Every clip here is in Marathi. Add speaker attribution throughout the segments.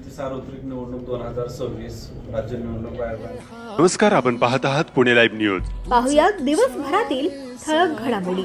Speaker 1: सार्वत्रिक निवडणूक 2026 राज्य निवडणूक आयोग.
Speaker 2: नमस्कार, आपण पाहत आहात पुणे लाईव्ह न्यूज.
Speaker 3: पाहुयात दिवसभरातील ठळक घडामोडी.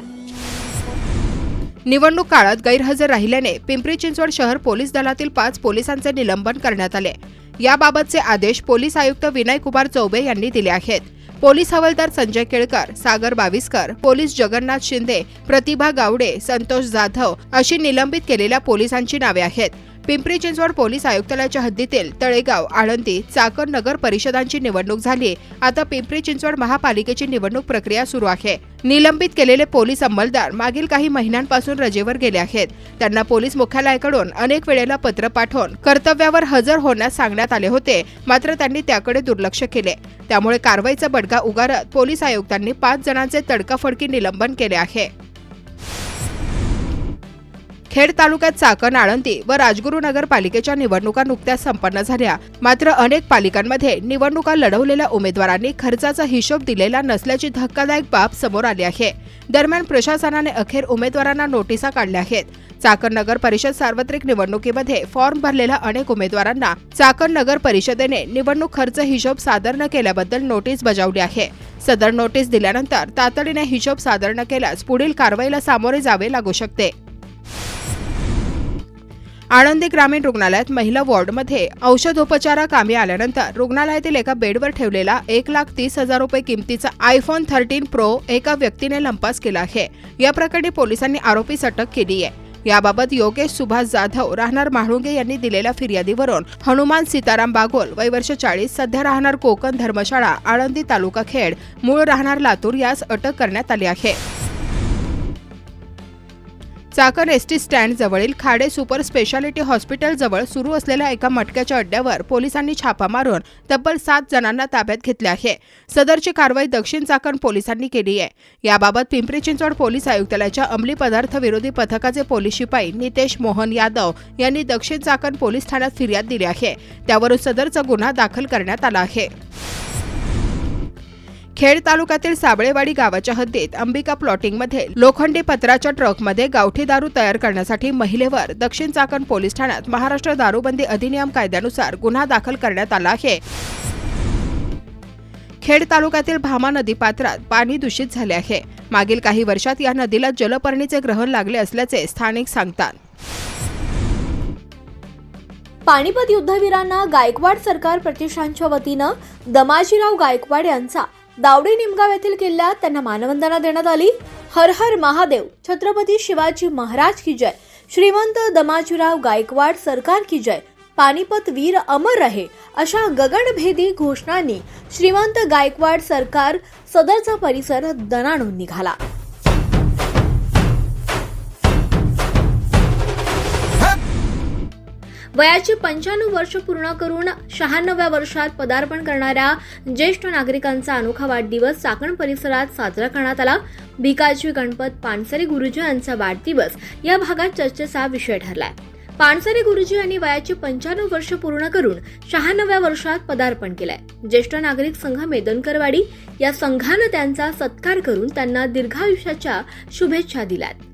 Speaker 4: निवडणूक काळात गैरहजर राहिल्याने पिंपरी चिंचवड शहर पोलीस दलातील 5 पोलिसांचे निलंबन करण्यात आले. याबाबतचे आदेश पोलीस आयुक्त विनय कुमार चौबे यांनी दिले आहेत. पोलीस हवालदार संजय केळकर, सागर बाविस्कर, पोलीस जगन्नाथ शिंदे, प्रतिभा गावडे, संतोष जाधव अशी निलंबित केलेल्या पोलिसांची नावे आहेत. पिंपरी चिंचवड पोलीस आयुक्तालयाच्या हद्दीतील तळेगाव, आळंदी, चाकण नगर परिषदांची निवडणूक झाली. आता पिंपरी चिंचवड महापालिकेची निवडणूक प्रक्रिया सुरू आहे. निलंबित केलेले पोलीस अंमलदार मागील काही महिन्यांपासून रजेवर गेले आहेत. त्यांना पोलीस मुख्यालयाकडून अनेक वेळेला पत्र पाठवून कर्तव्यावर हजर होण्यास सांगण्यात आले होते, मात्र त्यांनी त्याकडे दुर्लक्ष केले. त्यामुळे कारवाईचा बडगा उगारत पोलीस आयुक्तांनी 5 जणांचे तडकाफडकी निलंबन केले आहे. खेड तालुक्यात चाकण, आळंदी व राजगुरुनगर पालिकेच्या निवडणुका नुकत्याच संपन्न झाल्या. मात्र अनेक पालिकांमध्ये निवडणुका लढवलेल्या उमेदवारांनी खर्चाचा हिशोब दिलेला नसल्याची धक्कादायक बाब समोर आली आहे. दरम्यान प्रशासनाने अखेर उमेदवारांना नोटिसा काढल्या आहेत. चाकण नगर परिषद सार्वत्रिक निवडणुकीमध्ये फॉर्म भरलेल्या अनेक उमेदवारांना चाकण नगर परिषदेने निवडणूक खर्च हिशोब सादर न केल्याबद्दल नोटीस बजावली आहे. सदर नोटीस दिल्यानंतर तातडीने हिशोब सादर न केल्यास पुढील कारवाईला सामोरे जावे लागू शकते. आळंदी ग्रामीण रुग्णालयात महिला वॉर्डमध्ये औषधोपचाराकामी आल्यानंतर रुग्णालयातील एका बेडवर ठेवलेला 1,30,000 रुपये किमतीचा iPhone 13 Pro एका व्यक्तीने लंपास केला आहे. या प्रकरणी पोलिसांनी आरोपीस अटक केली आहे. याबाबत योगेश सुभाष जाधव राहणार म्हाळुंगे यांनी दिलेल्या फिर्यादीवरून हनुमान सीताराम बागोल वय वर्ष 40, सध्या राहणार कोकण धर्मशाळा, आळंदी तालुका खेड, मूळ राहणार लातूर यास अटक करण्यात आली आहे. चाकण एसटी स्टँड जवळील खाडे सुपर स्पेशालिटी हॉस्पिटल जवळ सुरू असलेल्या एका मटक्याच्या अड्ड्यावर पोलिसांनी छापा मारून तब्बल 7 जणांना ताब्यात घेतले आहे. सदरची कारवाई दक्षिण चाकण पोलिसांनी केली आहे. याबाबत पिंपरी चिंचवड पोलीस आयुक्तालयाच्या अंमली पदार्थ विरोधी पथकाचे पोलीस शिपाई नितेश मोहन यादव यांनी दक्षिण चाकण पोलीस ठाण्यात फिर्याद दिली आहे. त्यावरून सदरचा गुन्हा दाखल करण्यात आला आहे. खेड तालुक्यातील साबळेवाडी गावाच्या हद्दीत अंबिका प्लॉटिंगमध्ये लोखंडी पत्राच्या ट्रकमध्ये गावठी दारू तयार करण्यासाठी महिलेवर दक्षिण चाकण पोलीस ठाण्यात महाराष्ट्र दारूबंदी अधिनियम कायद्यानुसार गुन्हा दाखल करण्यात आला आहे. खेड तालुक्यातील भामा नदीपात्रात पाणी दूषित झाले आहे. मागील काही वर्षात या नदीला जलपर्णीचे ग्रहण लागले असल्याचे स्थानिक सांगतात.
Speaker 3: पानिपत युद्धवीरांना गायकवाड सरकार प्रतिष्ठानच्या वतीनं दमाजीराव गायकवाड यांचा दावडी निमगाव येथील किल्ल्यात त्यांना मानवंदना देण्यात आली. हर हर महादेव, छत्रपती शिवाजी महाराज की जय, श्रीमंत दमाजीराव गायकवाड सरकार की जय, पानिपत वीर अमर रहे अशा गगनभेदी घोषणांनी श्रीमंत गायकवाड सरकार सदरचा परिसर दणाणून निघाला. वयाची 95 वर्ष पूर्ण करून 96व्या वर्षात पदार्पण करणाऱ्या ज्येष्ठ नागरिकांचा अनोखा वाढदिवस चाकण परिसरात साजरा करण्यात आला. भिकाजी गणपत पानसरे गुरुजी यांचा वाढदिवस या भागात चर्चेचा विषय ठरलाय. पानसरे गुरुजी यांनी वयाची 95 वर्ष पूर्ण करून 96व्या वर्षात पदार्पण केलंय. ज्येष्ठ नागरिक संघ मेदनकरवाडी या संघानं त्यांचा सत्कार करून त्यांना दीर्घायुष्याच्या शुभेच्छा दिल्यात.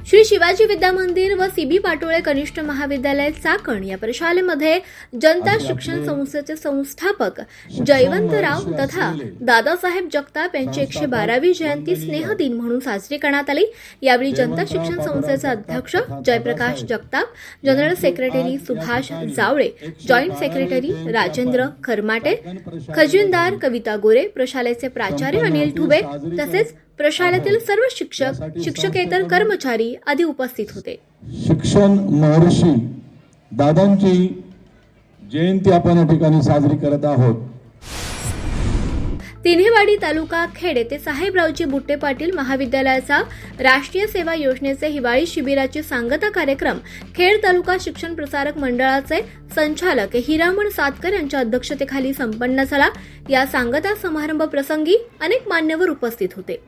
Speaker 3: श्री शिवाजी विद्या मंदिर व सीबी पाटोळे कनिष्ठ महाविद्यालय चाकण या प्रशालेमध्ये जनता शिक्षण संस्थेचे संस्थापक जयवंतराव तथा दादासाहेब जगताप यांची 112वी जयंती स्नेहदिन म्हणून साजरी करण्यात आली. यावेळी जनता शिक्षण संस्थेचे अध्यक्ष Jayprakash Jagtap, general secretary Subhash Javale, joint secretary Rajendra Kharmate, खजिनदार कविता गोरे, प्रशालेचे प्राचार्य अनिल ठुबे तसेच प्रशालेतील सर्व शिक्षक, शिक्षकेतर कर्मचारी आदी उपस्थित होते.
Speaker 5: शिक्षण महर्षी दादांची जयंती आपण या ठिकाणी साजरी करत आहोत.
Speaker 3: तिन्हेवाडी तालुका खेड येथे साहेबरावजी बुट्टे पाटील महाविद्यालयाचा राष्ट्रीय सेवा योजनेचे हिवाळी शिबिराची सांगता कार्यक्रम खेड तालुका शिक्षण प्रसारक मंडळाचे संचालक हिरामण सातकर यांच्या अध्यक्षतेखाली संपन्न झाला. या सांगता समारंभ प्रसंगी अनेक मान्यवर उपस्थित होते.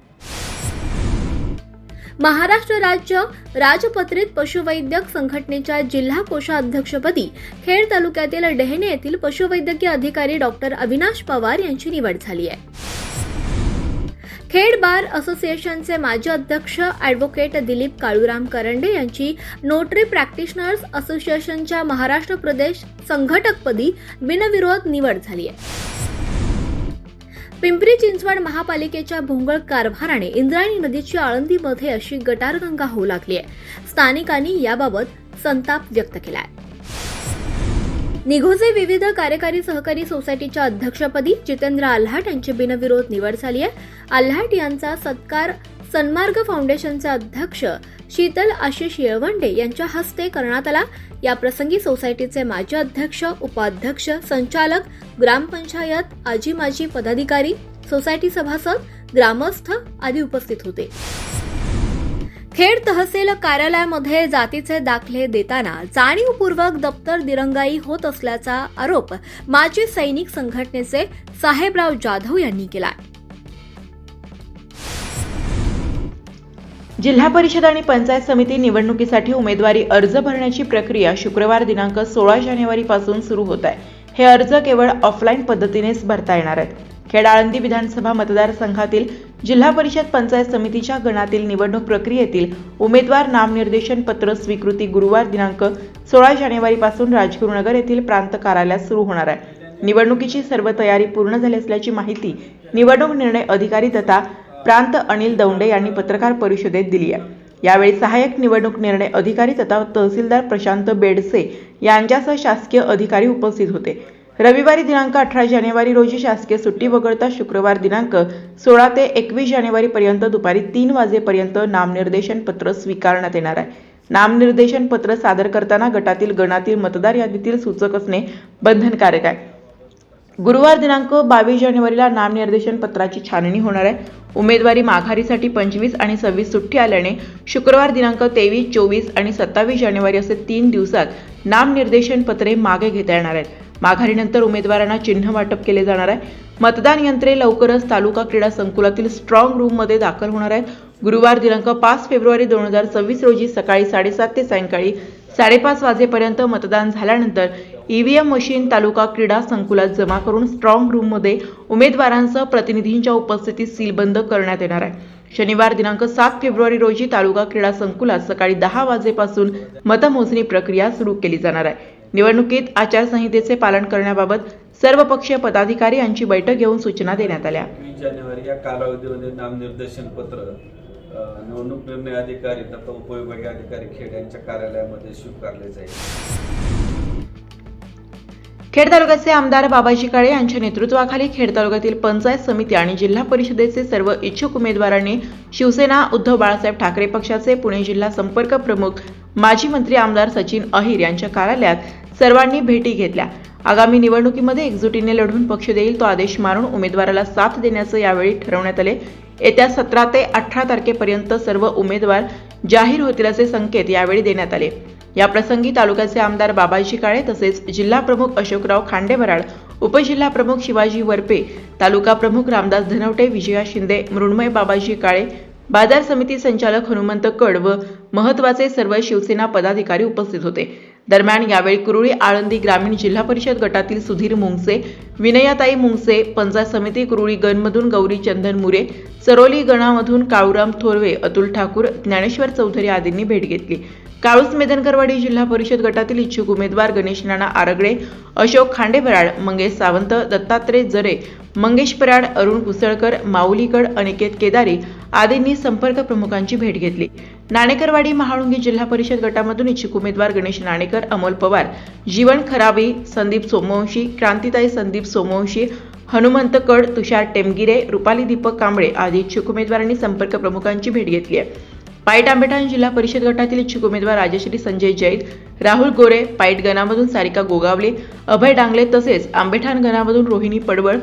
Speaker 3: महाराष्ट्र राज्य राजपत्रित पशुवैद्यक संघटनेच्या जिल्हा कोषाध्यक्षपदी खेड तालुक्यातील डेहणे येथील पशुवैद्यकीय अधिकारी डॉक्टर अविनाश पवार यांची निवड झाली आहे. खेड बार असोसिएशनचे माजी अध्यक्ष ॲडव्होकेट दिलीप काळूराम करंडे यांची नोटरी प्रॅक्टिशनर्स असोसिएशनच्या महाराष्ट्र प्रदेश संघटकपदी बिनविरोध निवड झाली आहे. पिंपरी चिंचवड महापालिकेच्या भोंगळ कारभाराने इंद्रायणी नदीची आळंदीमध्ये अशी गटारगंगा होऊ लागली आहे. स्थानिकांनी याबाबत संताप व्यक्त केला आहे. निघोजे विविध कार्यकारी सहकारी सोसायटीच्या अध्यक्षपदी जितेंद्र आल्हाट यांची बिनविरोध निवड झाली आहे. आल्हाट यांचा सत्कार सन्मार्ग फाउंडेशनचे अध्यक्ष शीतल आशिष येळवंडे यांच्या हस्ते करण्यात आला. याप्रसंगी सोसायटीचे माजी अध्यक्ष, उपाध्यक्ष, संचालक, ग्रामपंचायत, आजी माजी पदाधिकारी, सोसायटी सभासद, ग्रामस्थ आदी उपस्थित होते. खेड तहसील कार्यालयामध्ये जातीचे दाखले देताना जाणीवपूर्वक दप्तर दिरंगाई होत असल्याचा आरोप माजी सैनिक संघटनेचे साहेबराव जाधव यांनी केला.
Speaker 6: जिल्हा परिषद आणि पंचायत समिती निवडणुकीसाठी उमेदवारी अर्ज भरण्याची प्रक्रिया शुक्रवार दिनांक 16 जानेवारीपासून सुरू होत आहे. हे अर्ज केवळ ऑफलाईन पद्धतीनेच भरता येणार आहेत. खेड आळंदी विधानसभा मतदारसंघातील जिल्हा परिषद पंचायत समितीच्या गणातील निवडणूक प्रक्रियेतील उमेदवार नामनिर्देशन पत्र स्वीकृती गुरुवार दिनांक 16 जानेवारीपासून राजगुरुनगर येथील प्रांत कार्यालयात सुरू होणार आहे. निवडणुकीची सर्व तयारी पूर्ण झाली असल्याची माहिती निवडणूक निर्णय अधिकारी तथा प्रांत अनिल दौंडे यांनी पत्रकार परिषदेत दिली आहे. यावेळी सहाय्यक निवडणूक निर्णय अधिकारी तथा तहसीलदार प्रशांत बेडसे यांच्यासह शासकीय अधिकारी उपस्थित होते. रविवारी दिनांक 18 जानेवारी रोजी शासकीय सुट्टी वगळता शुक्रवार दिनांक 16 ते 21 जानेवारी पर्यंत दुपारी 3 वाजेपर्यंत नामनिर्देशन पत्र स्वीकारण्यात येणार आहे. नामनिर्देशन पत्र सादर करताना गटातील गणातील मतदार यादीतील सूचक असणे बंधनकारक आहे. गुरुवार दिनांक 22 जानेवारीला नामनिर्देशन पत्राची छाननी होणार आहे. उमेदवारी माघारीसाठी 25 आणि 26 सुट्टी आल्याने शुक्रवार दिनांक 23, 24 आणि 27 जानेवारी असे 3 दिवसात नामनिर्देशन पत्रे मागे घेता येणार आहेत. माघारीनंतर उमेदवारांना चिन्ह वाटप केले जाणार आहे. मतदान यंत्रे लवकरच तालुका क्रीडा संकुलातील स्ट्रॉंग रूममध्ये दाखल होणार आहेत. गुरुवार दिनांक 5 फेब्रुवारी 2026 रोजी सकाळी 7:30 ते सायंकाळी 5:30 वाजेपर्यंत मतदान झाल्यानंतर ईव्हीएम मशीन तालुका क्रीडा संकुलात जमा करून स्ट्रॉंग रूममध्ये उमेदवारांसह प्रतिनिधींच्या उपस्थितीत सीलबंद करण्यात येणार आहे. शनिवार दिनांक 7 फेब्रुवारी रोजी तालुका क्रीडा संकुलात सकाळी 10 वाजेपासून मतमोजणी प्रक्रिया सुरू केली जाणार आहे. निवडणुकीत आचारसंहितेचे पालन करण्याबाबत सर्वपक्षीय पदाधिकारी यांची बैठक घेऊन सूचना देण्यात आल्या.
Speaker 1: 20 जानेवारी या कालावधीमध्ये नामनिर्देशन पत्र निवडणूक निर्णय अधिकारी तथा उपविभागीय अधिकारी खेड यांच्या कार्यालयामध्ये स्वीकारले जाईल.
Speaker 6: खेड तालुक्याचे आमदार बाबाजी काळे यांच्या नेतृत्वाखाली खेड तालुक्यातील पंचायत समिती आणि जिल्हा परिषदेचे सर्व इच्छुक उमेदवारांनी शिवसेना उद्धव बाळासाहेब ठाकरे पक्षाचे पुणे जिल्हा संपर्क प्रमुख माजी मंत्री आमदार सचिन अहिर यांच्या कार्यालयात सर्वांनी भेटी घेतल्या. आगामी निवडणुकीमध्ये एकजुटीने लढून पक्ष देईल तो आदेश मारून उमेदवाराला साथ देण्याचं यावेळी ठरवण्यात आले. येत्या 17 ते 18 तारखेपर्यंत सर्व उमेदवार जाहीर होतील असे संकेत यावेळी देण्यात आले. याप्रसंगी तालुक्याचे आमदार बाबाजी काळे तसेच जिल्हा प्रमुख अशोकराव खांडेबराड, उपजिल्हा प्रमुख शिवाजी वरपे, तालुका प्रमुख रामदास धनवटे, विजया शिंदे, मृण्मय बाबाजी काळे, बाजार समिती संचालक हनुमंत कड व महत्वाचे सर्व शिवसेना पदाधिकारी उपस्थित होते. दरम्यान यावेळी कुरुळी आळंदी ग्रामीण जिल्हा परिषद गटातील सुधीर मुंगसे, विनयाताई मुंगसे, पंचायत समिती कुरुळी गणमधून गौरी चंदन मुरे, सरोली गणामधून काळूराम थोरवे, अतुल ठाकूर, ज्ञानेश्वर चौधरी आदींनी भेट घेतली. काळूस मेदनकरवाडी जिल्हा परिषद गटातील इच्छुक उमेदवार गणेश नाना आरगडे, अशोक खांडेबराड, मंगेश सावंत, दत्तात्रय जरे, मंगेश पराड, अरुण कुसळकर, माऊलीकड, अनिकेत केदारी आदींनी संपर्क प्रमुखांची भेट घेतली. नाणेकरवाडी महाळुंगी जिल्हा परिषद गटामधून इच्छुक उमेदवार गणेश नाणेकर, अमोल पवार, जीवन खराबी, संदीप सोमवंशी, क्रांतिताई संदीप सोमवंशी, हनुमंत कड, तुषार टेमगिरे, रुपाली दीपक कांबळे आदी इच्छुक उमेदवारांनी संपर्क प्रमुखांची भेट घेतली आहे. पाईट आंबेठाण जिल्हा परिषद गटातील इच्छुक उमेदवार राजश्री संजय जैद, राहुल गोरे, पाईट गणामधून सारिका गोगावले, अभय डांगले तसेच आंबेठाण गणामधून रोहिणी पडवळ,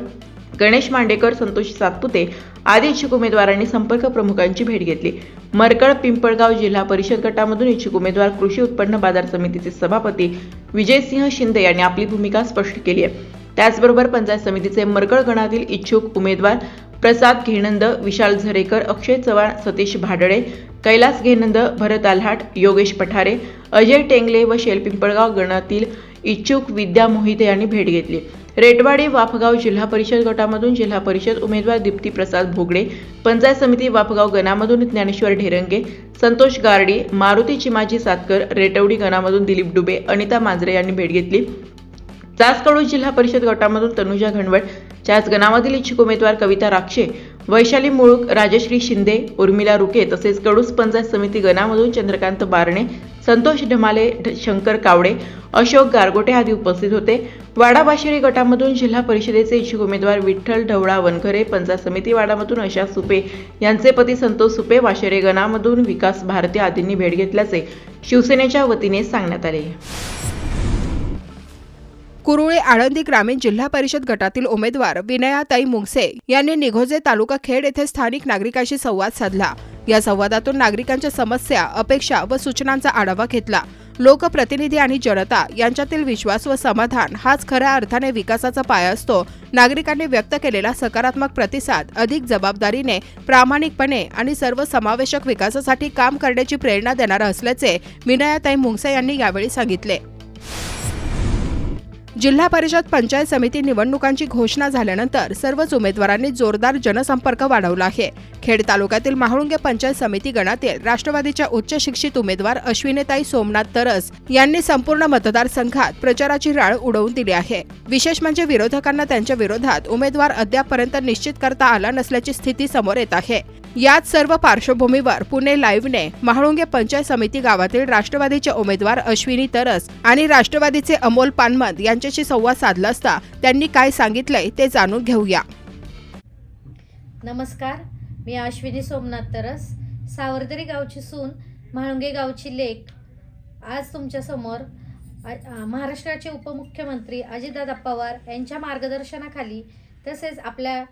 Speaker 6: गणेश मांडेकर, संतोष सातपुते आदी इच्छुक उमेदवारांनी संपर्क प्रमुखांची भेट घेतली. मरकळ पिंपळगाव जिल्हा परिषद गटामधून इच्छुक उमेदवार कृषी उत्पन्न बाजार समितीचे सभापती विजयसिंह शिंदे यांनी आपली भूमिका स्पष्ट केली आहे. त्याचबरोबर पंचायत समितीचे मरकळ गणातील इच्छुक उमेदवार प्रसाद घेनंद, विशाल झरेकर, अक्षय चव्हाण, सतीश भाडळे, कैलास घेनंद, भरत आल्हाट, योगेश पठारे, अजय टेंगले व शेल पिंपळगाव गणातील इच्छुक विद्या मोहिते यांनी भेट घेतली. रेटवाडी वाफगाव जिल्हा परिषद गटामधून जिल्हा परिषद उमेदवार दीप्ती प्रसाद भोगडे, पंचायत समिती वाफगाव गणामधून ज्ञानेश्वर ढेरंगे, संतोष गारडी, मारुती चिमाजी सातकर, रेटवडी गणामधून दिलीप डुबे, अनिता मांजरे यांनी भेट घेतली. चासकडू जिल्हा परिषद गटामधून तनुजा घनवट, चास गणामधील इच्छुक उमेदवार कविता राक्षे, वैशाली मुळूक, राजश्री शिंदे, उर्मिला रुके तसेच कडूस पंचायत समिती गणामधून चंद्रकांत बारणे, संतोष ढमाले, शंकर कावडे, अशोक गारगोटे आदी उपस्थित होते. वाडाबाशिरी गटामधून जिल्हा परिषदेचे इच्छुक उमेदवार विठ्ठल ढवळा वनखरे, पंचायत समिती वाडामधून आशा सुपे यांचे पती संतोष सुपे, वाशेरे गणामधून विकास भारती आदींनी भेट घेतल्याचे शिवसेनेच्या वतीने सांगण्यात आले.
Speaker 4: कुरुळे आळंदी ग्रामीण जिल्हा परिषद गटातील उमेदवार विनयाताई मुंगसे यांनी निघोजे तालुका खेड येथे स्थानिक नागरिकांशी संवाद साधला. या संवादातून नागरिकांच्या समस्या, अपेक्षा व सूचनांचा आढावा घेतला. लोकप्रतिनिधी आणि जनता यांच्यातील विश्वास व समाधान हाच खऱ्या अर्थाने विकासाचा पाया असतो. नागरिकांनी व्यक्त केलेला सकारात्मक प्रतिसाद अधिक जबाबदारीने, प्रामाणिकपणे आणि सर्वसमावेशक विकासासाठी काम करण्याची प्रेरणा देणारा असल्याचे विनयाताई मुंगसे यांनी यावेळी सांगितले. जिल्हा परिषद पंचायत समिती निवडणुकांची घोषणा झाल्यानंतर सर्वच उमेदवारांनी जोरदार जनसंपर्क वाढवला आहे. खेड तालुक्यातील महाळुंगे पंचायत समिती गणातील राष्ट्रवादीच्या उच्च शिक्षित उमेदवार अश्विनीताई सोमनाथ तरस यांनी संपूर्ण मतदारसंघात प्रचाराची राळ उडवून दिली आहे. विशेष म्हणजे विरोधकांना त्यांच्या विरोधात उमेदवार अद्यापपर्यंत निश्चित करता आला नसल्याची स्थिती समोर येत आहे. याच सर्व पार्श्वभूमीवर पुणे लाईव्हने महाळुंगे पंचायत समिती गावातील राष्ट्रवादीचे उमेदवार अश्विनी तरस आणि राष्ट्रवादीचे अमोल पानमद यांच्याशी संवाद साधला असता त्यांनी काय सांगितलंय ते जाणून घेऊया.
Speaker 7: नमस्कार, मी अश्विनी सोमनाथ तरस, सावरदरी गावची सून, म्हाळुंगे गावची लेक. आज तुमच्यासमोर महाराष्ट्राचे उपमुख्यमंत्री अजितदादा पवार यांच्या मार्गदर्शनाखाली तसेच आपल्या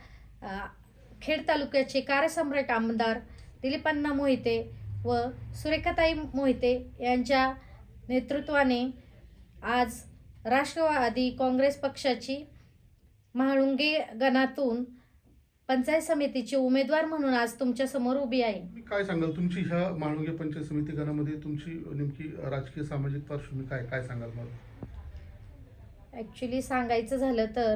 Speaker 7: खेड तालुक्याचे कार्यसम्राट आमदार दिलीपअण्णा मोहिते व सुरेखाताई मोहिते यांच्या नेतृत्वाने आज राष्ट्रवादी काँग्रेस पक्षाची महाळुंगे गणातून पंचायत समितीची उमेदवार म्हणून आज तुमच्यासमोर उभी आहे.
Speaker 8: काय सांगाल तुमची ह्या महाळुंगे पंचायत समिती गणामध्ये तुमची नेमकी राजकीय सामाजिक पार्श्वभूमी काय सांगाल मला?
Speaker 7: ॲक्च्युली सांगायचं झालं तर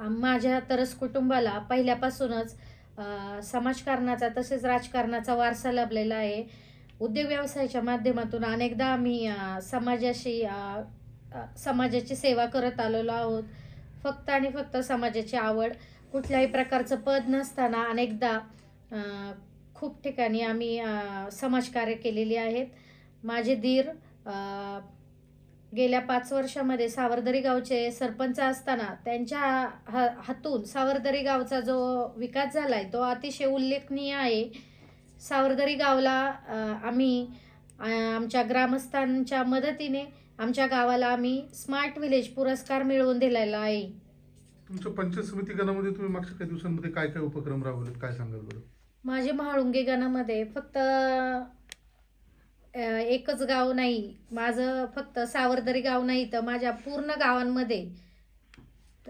Speaker 7: माझ्या तरस कुटुंबाला पहिल्यापासूनच समाजकारणाचा तसेच राजकारणाचा वारसा लाभलेला आहे. उद्योग व्यवसायाच्या माध्यमातून अनेकदा आम्ही समाजाची सेवा करत आलेलो आहोत. फक्त आणि फक्त समाजाची आवड, कुठल्याही प्रकारचं पद नसताना अनेकदा खूप ठिकाणी आम्ही समाजकार्य केलेली आहेत. माझे दीर गेल्या 5 वर्षामध्ये सावरदरी गावचे सरपंच असताना त्यांच्या हातून सावरदरी गावचा जो विकास झाला आहे तो अतिशय उल्लेखनीय आहे. सावरदरी गावला आम्ही आमच्या ग्रामस्थांच्या मदतीने आमच्या गावाला आम्ही स्मार्ट विलेज पुरस्कार मिळवून दिलेला आहे.
Speaker 8: तुमच्या पंचायत समिती गणामध्ये तुम्ही मागच्या काही दिवसांमध्ये काय उपक्रम राबवलेत काय सांगाल बरं?
Speaker 7: माझे महाळुंगे गणामध्ये फक्त एकच गाव नाही, माझं फक्त सावरदरी गाव नाही तर माझ्या पूर्ण गावांमध्ये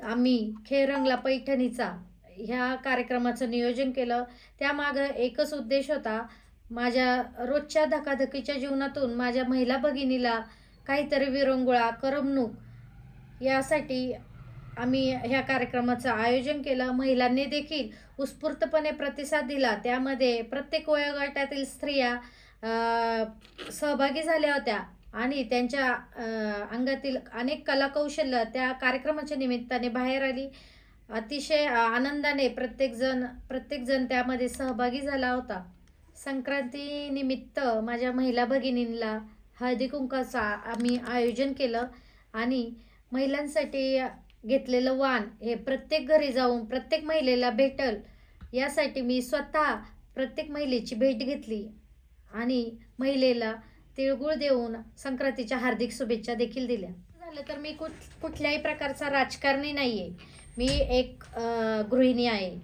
Speaker 7: आम्ही खेळ रंगला पैठणीचा ह्या कार्यक्रमाचं नियोजन केलं. त्यामागं एकच उद्देश होता, माझ्या रोजच्या धकाधकीच्या जीवनातून माझ्या महिला भगिनीला काहीतरी विरंगुळा, करमणूक यासाठी आम्ही ह्या कार्यक्रमाचं आयोजन केलं. महिलांनी देखील उत्स्फूर्तपणे प्रतिसाद दिला. त्यामध्ये प्रत्येक वयोगटातील स्त्रिया सहभागी झाल्या होत्या आणि त्यांच्या अंगातील अनेक कलाकौशल्य त्या कार्यक्रमाच्या निमित्ताने बाहेर आली. अतिशय आनंदाने प्रत्येकजण त्यामध्ये सहभागी झाला होता. संक्रांतीनिमित्त माझ्या महिला भगिनींना हळदी कुंकाचं आम्ही आयोजन केलं आणि महिलांसाठी घेतलेलं वाण हे प्रत्येक घरी जाऊन प्रत्येक महिलेला भेटल यासाठी मी स्वतः प्रत्येक महिलेची भेट घेतली आणि महिलेला तिळगुळ देऊन संक्रांतीच्या हार्दिक शुभेच्छा देखील दिल्या. झालं तर मी कुठल्याही प्रकारचा राजकारणी नाही आहे, मी एक गृहिणी आहे.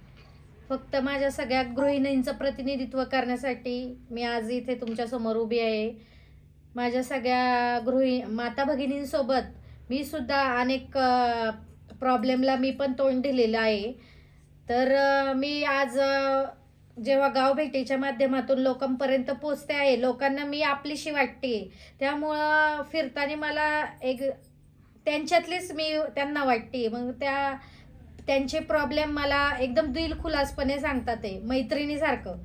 Speaker 7: फक्त माझ्या सगळ्या गृहिणींचं प्रतिनिधित्व करण्यासाठी मी आज इथे तुमच्यासमोर उभी आहे. माझ्या सगळ्या माता भगिनींसोबत मी सुद्धा अनेक प्रॉब्लेमला मी पण तोंड दिलेलं आहे. तर मी आज जेव्हा गाव भेटीच्या माध्यमातून लोकांपर्यंत पोचते आहे, लोकांना मी आपलीशी वाटते. त्यामुळं फिरताना मला एक त्यांच्यातलीच मी त्यांना वाटते. मग त्यांचे प्रॉब्लेम मला एकदम दिलखुलासपणे सांगतात ते मैत्रिणीसारखं.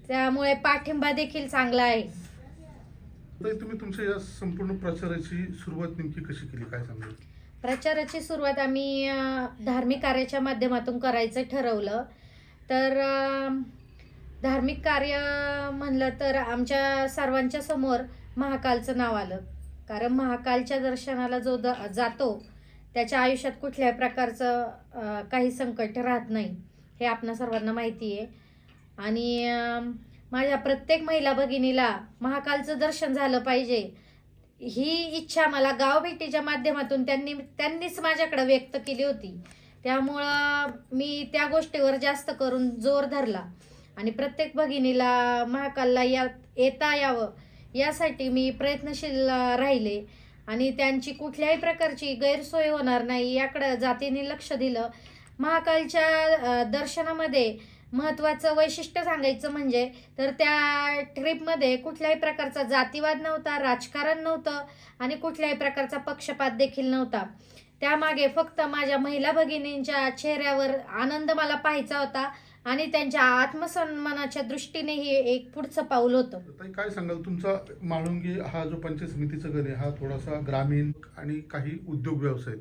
Speaker 7: त्यामुळे पाठिंबा देखील चांगला आहे.
Speaker 8: तर तुम्ही तुमच्या या संपूर्ण प्रचाराची सुरुवात नेमकी कशी केली, काय सांगाल?
Speaker 7: प्रचाराची सुरुवात आम्ही धार्मिक कार्याच्या माध्यमातून करायचं ठरवलं. तर धार्मिक कार्य म्हणलं तर आमच्या सर्वांच्या समोर महाकालचं नाव आलं. कारण महाकालच्या दर्शनाला जो जातो त्याच्या आयुष्यात कुठल्याही प्रकारचं काही संकट राहत नाही, हे आपणा सर्वांना माहिती आहे. आणि माझ्या प्रत्येक महिला भगिनीला महाकालचं दर्शन झालं पाहिजे ही इच्छा मला गावभेटीच्या माध्यमातून त्यांनीच माझ्याकडे व्यक्त केली होती. त्यामुळं मी त्या गोष्टीवर जास्त करून जोर धरला आणि प्रत्येक भगिनीला महाकालला येता यावं यासाठी मी प्रयत्नशील राहिले आणि त्यांची कुठल्याही प्रकारची गैरसोय होणार नाही याकडं जातीने लक्ष दिलं. महाकालच्या दर्शनामध्ये महत्त्वाचं वैशिष्ट्य सांगायचं म्हणजे तर त्या ट्रिपमध्ये कुठल्याही प्रकारचा जातीवाद नव्हता, राजकारण नव्हतं आणि कुठल्याही प्रकारचा पक्षपात देखील नव्हता. त्यामागे फक्त माझ्या महिला भगिनींच्या चेहऱ्यावर आनंद मला पाहायचा होता आणि त्यांच्या आत्मसन्मानाच्या दृष्टीने हे एक पुढचं पाऊल होतं.
Speaker 8: ताई, काय सांगाल, तुमचा म्हाळुंगे हा जो पंचायत समितीचा गण आहे हा थोडासा ग्रामीण आणि काही उद्योग व्यवसाय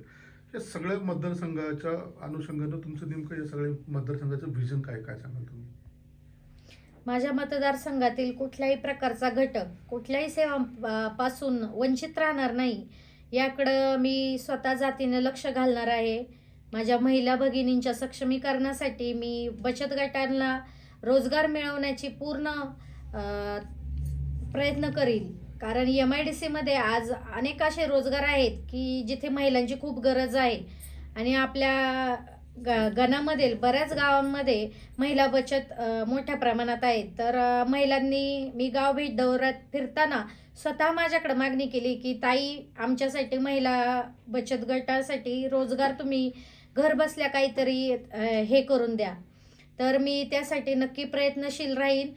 Speaker 8: या सगळ्या मतदारसंघाच्या अनुषंगानं तुमचं नेमकं या सगळ्या मतदारसंघाचं व्हिजन काय सांगाल तुम्ही?
Speaker 7: माझ्या मतदारसंघातील कुठल्याही प्रकारचा घटक कुठल्याही सेवांपासून वंचित राहणार नाही याकडं मी स्वतः जातीने लक्ष घालणार आहे. माझ्या महिला भगिनींच्या सक्षमीकरणासाठी मी बचत गटांना रोजगार मिळवण्याची पूर्ण प्रयत्न करील. कारण MIDCमध्ये आज अनेक असे रोजगार आहेत की जिथे महिलांची खूप गरज आहे आणि आपल्या गणामधील बऱ्याच गावांमध्ये महिला बचत मोठ्या प्रमाणात आहेत. तर महिलांनी मी गाव भेट दौऱ्यात फिरताना स्वतः माझ्याकडे मागणी केली की ताई, आमच्यासाठी महिला बचत गटासाठी रोजगार तुम्ही घर बसल्या काहीतरी हे करून द्या. तर मी त्यासाठी नक्की प्रयत्नशील राहीन.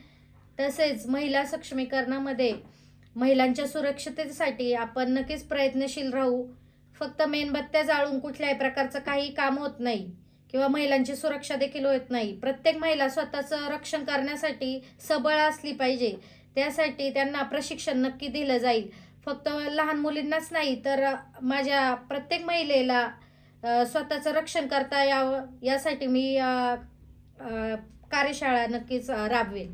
Speaker 7: तसेच महिला सक्षमीकरणामध्ये महिलांच्या सुरक्षिततेसाठी आपण नक्कीच प्रयत्नशील राहू. फक्त मेणबत्त्या जाळून कुठल्याही प्रकारचं काही काम होत नाही किंवा महिलांची सुरक्षा देखील होत नाही. प्रत्येक महिला स्वतःचं रक्षण करण्यासाठी सबळ असली पाहिजे. त्यासाठी त्यांना प्रशिक्षण नक्की दिलं जाईल. फक्त लहान मुलींनाच नाही तर माझ्या प्रत्येक महिलेला स्वतःचं रक्षण करता यावं यासाठी मी कार्यशाळा नक्कीच राबवेल.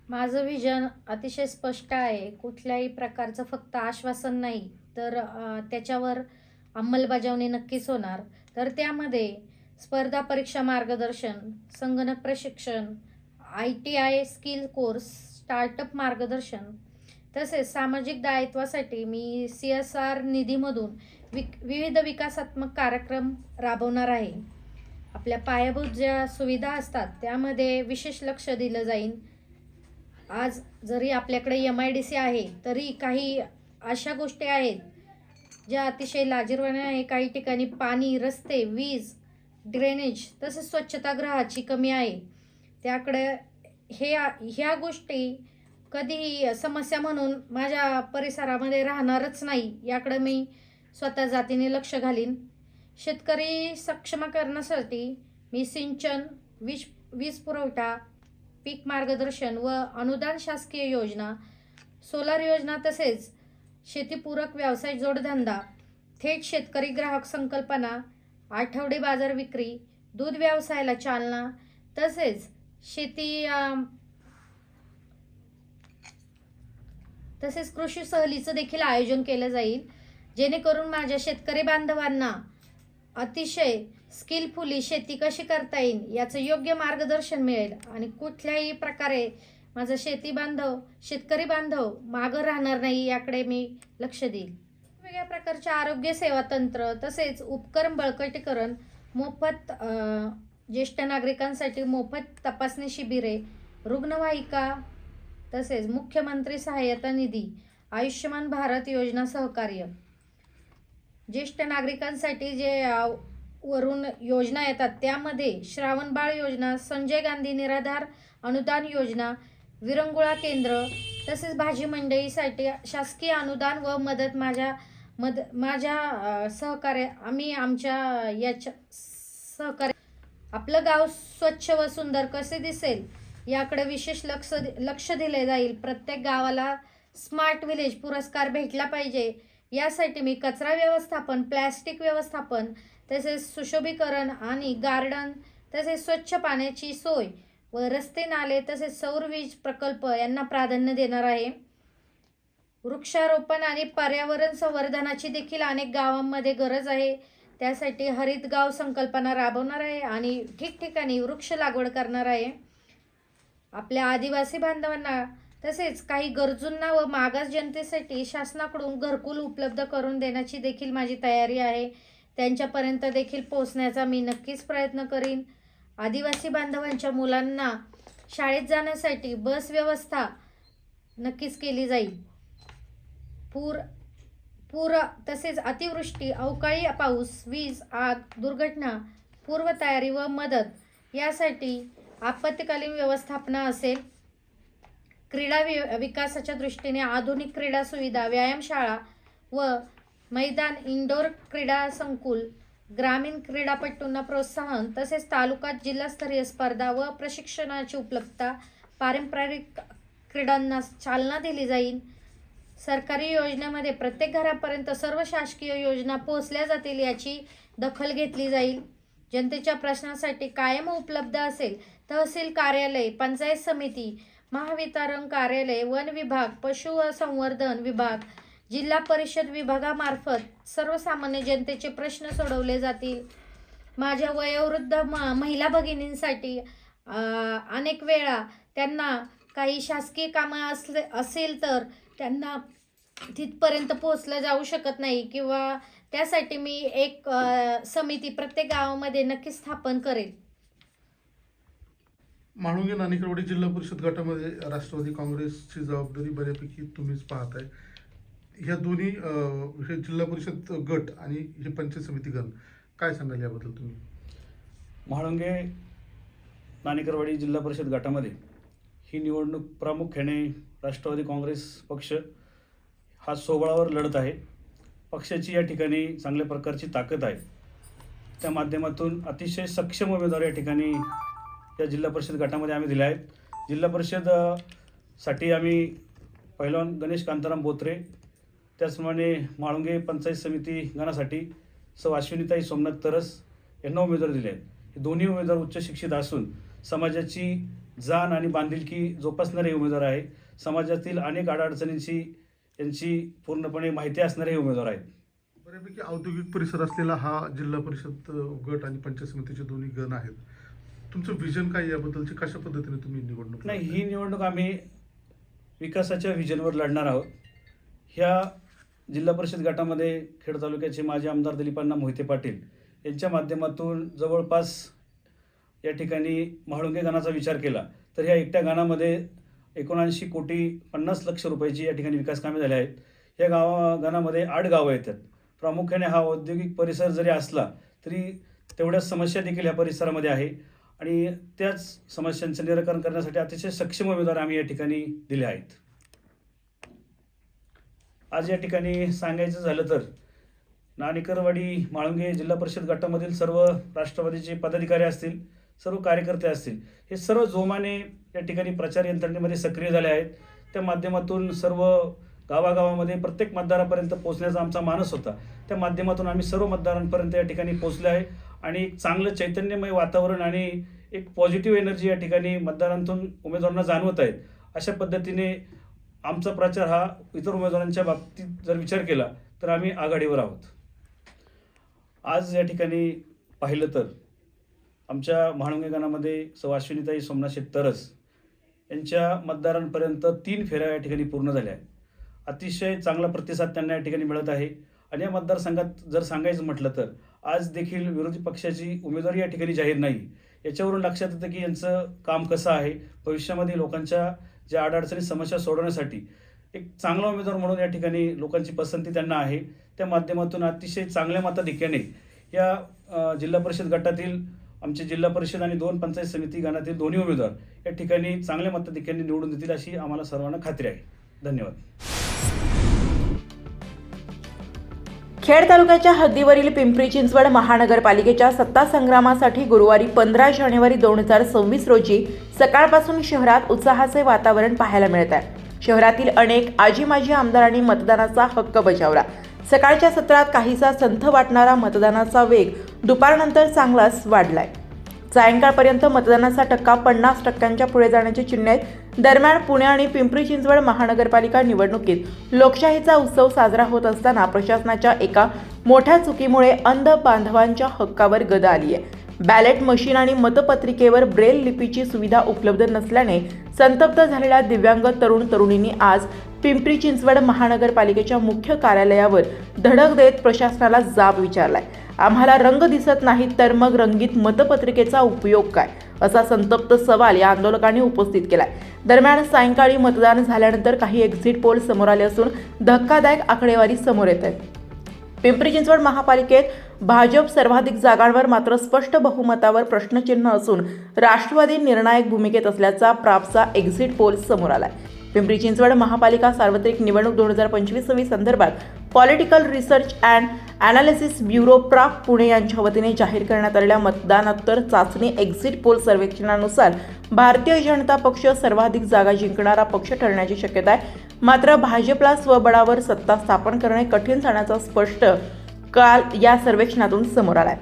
Speaker 7: माझं विजन अतिशय स्पष्ट आहे. कुठल्याही प्रकारचं फक्त आश्वासन नाही तर त्याच्यावर अंमलबजावणी नक्कीच होणार. तर त्यामध्ये स्पर्धा परीक्षा मार्गदर्शन, संगणक प्रशिक्षण, ITI स्किल कोर्स, स्टार्टअप मार्गदर्शन तसेच सामाजिक दायित्वासाठी मी CSR निधीमधून विविध विकासात्मक कार्यक्रम राबवणार आहे. आपल्या पायाभूत ज्या सुविधा असतात त्यामध्ये विशेष लक्ष दिलं जाईल. आज जरी आपल्याकडे MIDC आहे तरी काही अशा गोष्टी आहेत ज्या अतिशय लाजिरवाण्या आहे. काही ठिकाणी पाणी, रस्ते, वीज, ड्रेनेज तसेच स्वच्छतागृहाची कमी आहे. त्याकडे ह्या गोष्टी कधीही समस्या म्हणून माझ्या परिसरामध्ये राहणारच नाही याकडे मी स्वतः जातीने लक्ष घालीन. शेतकरी सक्षमीकरणासाठी मी सिंचन, वीज पुरवठा, पीक मार्गदर्शन व अनुदान शासकीय योजना, सोलार योजना तसेच शेतीपूरक व्यवसाय जोडधंदा, थेट शेतकरी ग्राहक संकल्पना, आठवडे बाजार विक्री, दूध व्यवसायाला चालना तसेच कृषी सहलीचं देखील आयोजन केलं जाईल जेणेकरून माझ्या शेतकरी बांधवांना अतिशय स्किलफुली शेती कशी करता येईल याचं योग्य मार्गदर्शन मिळेल आणि कुठल्याही प्रकारे माझा शेतकरी बांधव मागं राहणार नाही याकडे मी लक्ष देईल. वेगवेगळ्या प्रकारच्या आरोग्य सेवा तंत्र तसेच उपकरण बळकटीकरण, मोफत ज्येष्ठ नागरिकांसाठी मोफत तपासणी शिबिरे, रुग्णवाहिका तसेच मुख्यमंत्री सहाय्यता निधी, आयुष्यमान भारत योजना सहकार्य, ज्येष्ठ नागरिकांसाठी जे वरून योजना येतात त्यामध्ये श्रावणबाळ योजना, संजय गांधी निराधार अनुदान योजना, विरंगुळा केंद्र तसेच भाजी मंडईसाठी शासकीय अनुदान व मदत माझ्या माझ्या सहकार्य आम्ही आमच्या याच्या सहकार्य आपलं गाव स्वच्छ व सुंदर कसे दिसेल याकडे विशेष लक्ष दिले जाईल. प्रत्येक गावाला स्मार्ट विलेज पुरस्कार भेटला पाहिजे. यासाठी मी कचरा व्यवस्थापन, प्लॅस्टिक व्यवस्थापन, तसेच सुशोभीकरण आणि गार्डन, तसेच स्वच्छ पाण्याची सोय व रस्ते, नाले तसेच सौर वीज प्रकल्प यांना प्राधान्य देणार आहे. वृक्षारोपण आणि पर्यावरण संवर्धनाची देखील अनेक गावांमध्ये गरज आहे. त्यासाठी हरित गाव संकल्पना राबवणार आहे आणि ठिकठिकाणी वृक्ष लागवड करणार आहे. आपल्या आदिवासी बांधवांना तसेच काही गरजूंना व मागास जनतेसाठी शासनाकडून घरकुल उपलब्ध करून देण्याची देखील माझी तयारी आहे. त्यांच्यापर्यंत देखील पोहोचण्याचा मी नक्कीच प्रयत्न करीन. आदिवासी बांधवांच्या मुलांना शाळेत जाण्यासाठी बस व्यवस्था नक्कीच केली जाईल. पूर तसेच अतिवृष्टी, अवकाळी पाऊस, वीज, आग, दुर्घटना पूर्वतयारी व मदत यासाठी आपत्कालीन व्यवस्थापना असेल. क्रीडा विकासाच्या दृष्टीने आधुनिक क्रीडा सुविधा, व्यायामशाळा व मैदान, इंडोर क्रीडा संकुल, ग्रामीण क्रीडापटूंना प्रोत्साहन, तसेच तालुक्यात जिल्हास्तरीय स्पर्धा व प्रशिक्षणाची उपलब्धता, पारंपरिक क्रीडांना चालना दिली जाईल. सरकारी योजनेमध्ये प्रत्येक घरापर्यंत सर्व शासकीय योजना पोहोचल्या जातील याची दखल घेतली जाईल. जनतेच्या प्रश्नासाठी कायम उपलब्ध असेल. तहसील कार्यालय, पंचायत समिती, महावितरण कार्यालय, वन विभाग, पशुसंवर्धन विभाग, जिल्हा परिषद विभागामार्फत सर्वसामान्य जनतेचे प्रश्न सोडवले जातील. माझ्या वयोवृद्ध महिला भगिनींसाठी अनेक वेळा त्यांना काही शासकीय कामं असेल तर त्यांना तिथपर्यंत पोहोचलं जाऊ शकत नाही किंवा त्यासाठी मी एक समिती प्रत्येक गावामध्ये नक्की स्थापन करेल.
Speaker 8: म्हाळुंगे नाणेकरवाडी जिल्हा परिषद गटामध्ये राष्ट्रवादी काँग्रेसची जबाबदारी बऱ्यापैकी तुम्हीच पाहताय. ह्या दोन्ही हे जिल्हा परिषद गट आणि हे पंचायत समिती गण, काय सांगाल याबद्दल तुम्ही?
Speaker 9: म्हाळुंगे नाणेकरवाडी जिल्हा परिषद गटामध्ये ही निवडणूक प्रामुख्याने राष्ट्रवादी काँग्रेस पक्ष हा सोबळावर लढत आहे. पक्षाची या ठिकाणी चांगल्या प्रकारची ताकद आहे. त्या माध्यमातून अतिशय सक्षम उमेदवार या ठिकाणी या जिल्हा परिषद गटामध्ये आम्ही दिले आहेत. जिल्हा परिषद साठी आम्ही पहिलवान गणेश कांताराम बोत्रे, त्याचप्रमाणे म्हाळुंगे पंचायत समिती गणासाठी सौ अश्विनीताई सोमनाथ तरस यांना उमेदवार दिले आहेत. हे दोन्ही उमेदवार उच्च शिक्षित असून समाजाची जाण आणि बांधिलकी जोपासणारे उमेदवार आहे. समाजातील अनेक अडचणींची यांची पूर्णपणे माहिती असणारे हे उमेदवार आहेत.
Speaker 8: बऱ्यापैकी औद्योगिक परिसर असलेला हा जिल्हा परिषद गट आणि पंचायत समितीचे दोन्ही गण आहेत. तुमचं विजन काय याबद्दलची, कशा पद्धतीने तुम्ही निवडणूक?
Speaker 9: नाही, ही निवडणूक आम्ही विकासाच्या व्हिजनवर लढणार आहोत. ह्या जिल्हा परिषद गटामध्ये खेड तालुक्याचे माजी आमदार दिलीपांना मोहिते पाटील यांच्या माध्यमातून जवळपास या ठिकाणी म्हाळुंगे गणाचा विचार केला तर ह्या एकट्या गणामध्ये 79 कोटी 50 लक्ष रुपयाची या ठिकाणी विकास कामे झाली आहेत. या गणामध्ये 8 गावं येतात. प्रामुख्याने हा औद्योगिक परिसर जरी असला तरी तेवढ्याच समस्या देखील ह्या परिसरामध्ये आहे आणि त्याच समस्यांचं निराकरण करण्यासाठी अतिशय सक्षम उमेदवार आम्ही या ठिकाणी दिले आहेत. आज या ठिकाणी सांगायचं झालं तर नाणेकरवाडी म्हाळुंगे जिल्हा परिषद गटामधील सर्व राष्ट्रवादीचे पदाधिकारी असतील, सर्व कार्यकर्ते असतील, हे सर्व जोमाने या ठिकाणी प्रचार यंत्रणेमध्ये सक्रिय झाले आहेत. त्या माध्यमातून सर्व गावागावामध्ये प्रत्येक मतदारापर्यंत पोहोचण्याचा आमचा मानस होता. त्या माध्यमातून आम्ही सर्व मतदारांपर्यंत या ठिकाणी पोहोचले आहे आणि एक चांगलं चैतन्यमय वातावरण आणि एक पॉझिटिव्ह एनर्जी या ठिकाणी मतदारांतून उमेदवारांना जाणवत आहेत. अशा पद्धतीने आमचा प्रचार हा इतर उमेदवारांच्या बाबतीत जर विचार केला तर आम्ही आघाडीवर आहोत. आज या ठिकाणी पाहिलं तर आमच्या म्हाळुंगे गणामध्ये सौ अश्विनीताई सोमनाथ तरस यांच्या मतदारांपर्यंत 3 फेऱ्या या ठिकाणी पूर्ण झाल्या आहेत. अतिशय चांगला प्रतिसाद त्यांना या ठिकाणी मिळत आहे आणि या मतदारसंघात जर सांगायचं म्हटलं तर आज देखील विरोधी पक्षाची उमेदवारी या ठिकाणी जाहीर नाही. याच्यावरून लक्षात येतं की यांचं काम कसं आहे. भविष्यामध्ये लोकांच्या ज्या अडचणी समस्या सोडवण्यासाठी एक चांगला उमेदवार म्हणून या ठिकाणी लोकांची पसंती त्यांना आहे. त्या माध्यमातून अतिशय चांगल्या मताधिक्याने या जिल्हा परिषद गटातील आमचे जिल्हा परिषद आणि 2 पंचायत समिती गणातील दोन्ही उमेदवार या ठिकाणी चांगल्या मताधिक्याने निवडून देतील अशी आम्हाला सर्वांना खात्री आहे. धन्यवाद.
Speaker 6: खेड तालुक्याच्या हद्दीवरील पिंपरी चिंचवड महानगरपालिकेच्या सत्ता संग्रामासाठी गुरुवारी 15 जानेवारी 2026 रोजी सकाळपासून शहरात उत्साहाचे वातावरण पाहायला मिळत आहे. शहरातील अनेक आजी माजी आमदारांनी मतदानाचा हक्क बजावला. सकाळच्या सत्रात काहीसा संथ वाटणारा मतदानाचा वेग दुपारनंतर चांगलाच वाढलाय. सायंकाळपर्यंत मतदानाचा टक्का 50% पुढे जाण्याची चिन्हे आहेत. दरम्यान पुणे आणि पिंपरी चिंचवड महानगरपालिका निवडणुकीत लोकशाहीचा उत्सव साजरा होत असताना प्रशासनाच्या एका मोठ्या चुकीमुळे अंध बांधवांच्या हक्कावर गदा आली आहे. बॅलेट मशीन आणि मतपत्रिकेवर ब्रेल लिपीची सुविधा उपलब्ध नसल्याने संतप्त झालेल्या दिव्यांग तरुण तरुणींनी आज पिंपरी चिंचवड महानगरपालिकेच्या मुख्य कार्यालयावर धडक देत प्रशासनाला जाब विचारलाय. आम्हाला रंग दिसत नाहीत तर मग रंगीत मतपत्रिकेचा उपयोग काय, असा संतप्त सवाल या आंदोलकांनी उपस्थित केलाय. दरम्यान सायंकाळी मतदान झाल्यानंतर काही एक्झिट पोल समोर आले असून धक्कादायक आकडेवारी समोर येत आहे. पिंपरी चिंचवड महापालिकेत भाजप सर्वाधिक जागांवर मात्र स्पष्ट बहुमतावर प्रश्नचिन्ह असून राष्ट्रवादी निर्णायक भूमिकेत असल्याचा प्राप्तचा एक्झिट पोल समोर आलाय. पिंपरी चिंचवड महापालिका सार्वत्रिक निवडणूक 2025 संदर्भात political research and analysis bureau प्राप पुणे यांच्या वतीने जाहीर करण्यात आलेल्या मतदानोत्तर चाचणी एक्झिट पोल सर्वेक्षणानुसार भारतीय जनता पक्ष सर्वाधिक जागा जिंकणारा पक्ष ठरण्याची शक्यता आहे. मात्र भाजपला स्वबळावर सत्ता स्थापन करणे कठीण जाण्याचा स्पष्ट काल या सर्वेक्षणातून समोर आलाय.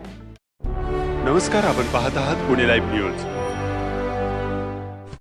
Speaker 2: नमस्कार, आपण पाहत आहात पुणे लाईव्ह न्यूज.